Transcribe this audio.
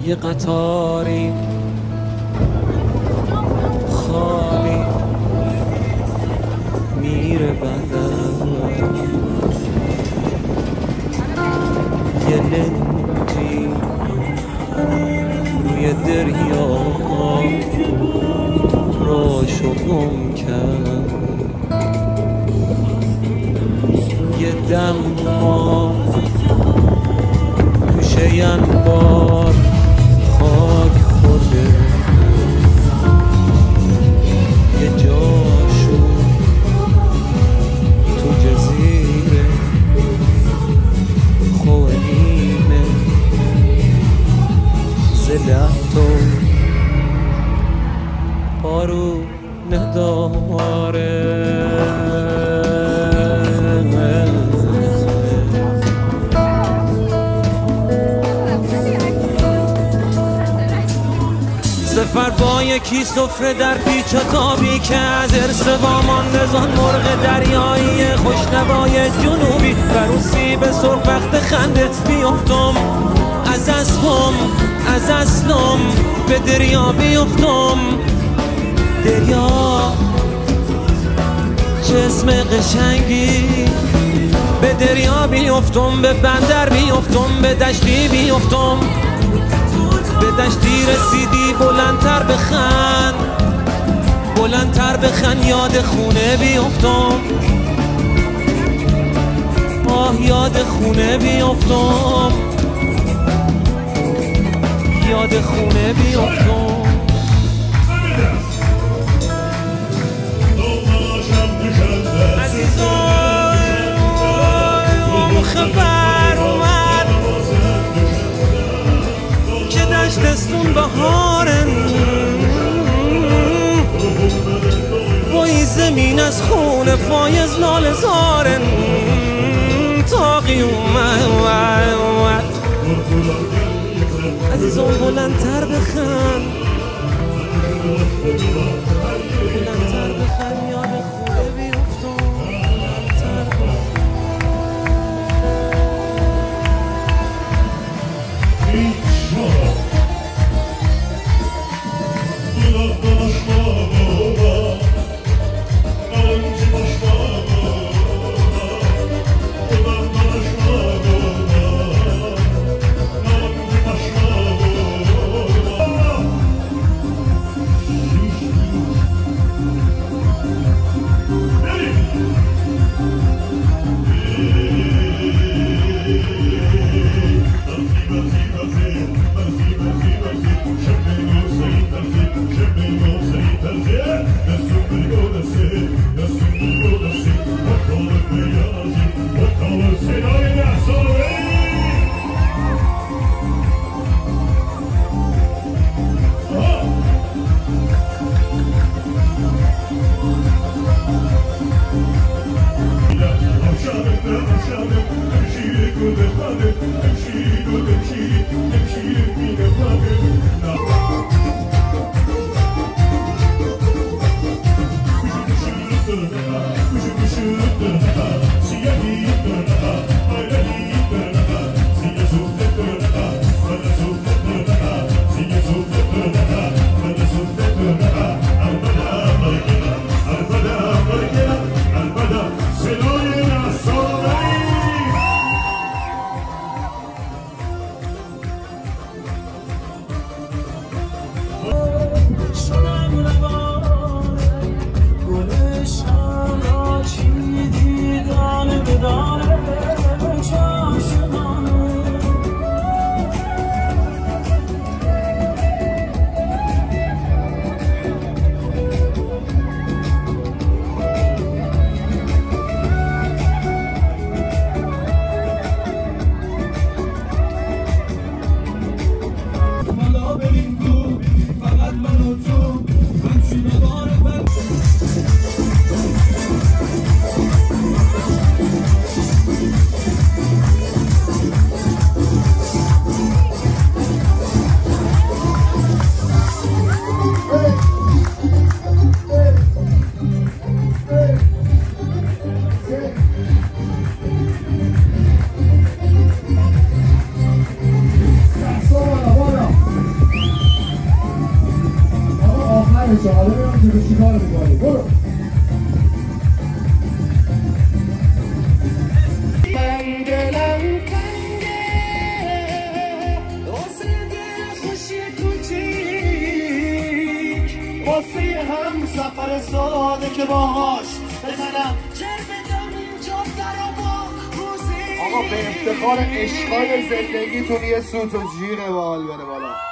یه قطاری خالی میره بندر، یه لنجی روی دریا راشو گم کرد، یه دم ما توشه ینبار خاک خورده، یه جاشو تو جزیره خوانیمه زلفتو پارو نداره. سفر با یکی سفره در پیچ و تابی که از ارث وامانده زان مرغ دریایی خوشنوای جنوبی بروسی به سرخ وقت خنده بیفتم از اصلم به دریا بیفتم. دریا چه اسم قشنگی، به دریا بیفتم، به بندر بیفتم، به دشتی بیفتم، به دشتی رسیدی بلندتر بخند، بلندتر بخند، یاد خونه بیفتم، آه یاد خونه بیفتم، یاد خونه بیفتم. عزیزان خبر اومد که دشتستون بهارن، وای زمین از خون فایز لال زارن، تاقی اومد. عزیزان بلندتر بخند، بلندتر بخند، یاد خونه بیفتم، بلندتر بخند. واسه هم سفر ساده که باهاش بزنم چه بدم اینجا در و با روزی. آقا به افتخار عشقای زندگیتون یه سوت و جیغ بال بره بالا.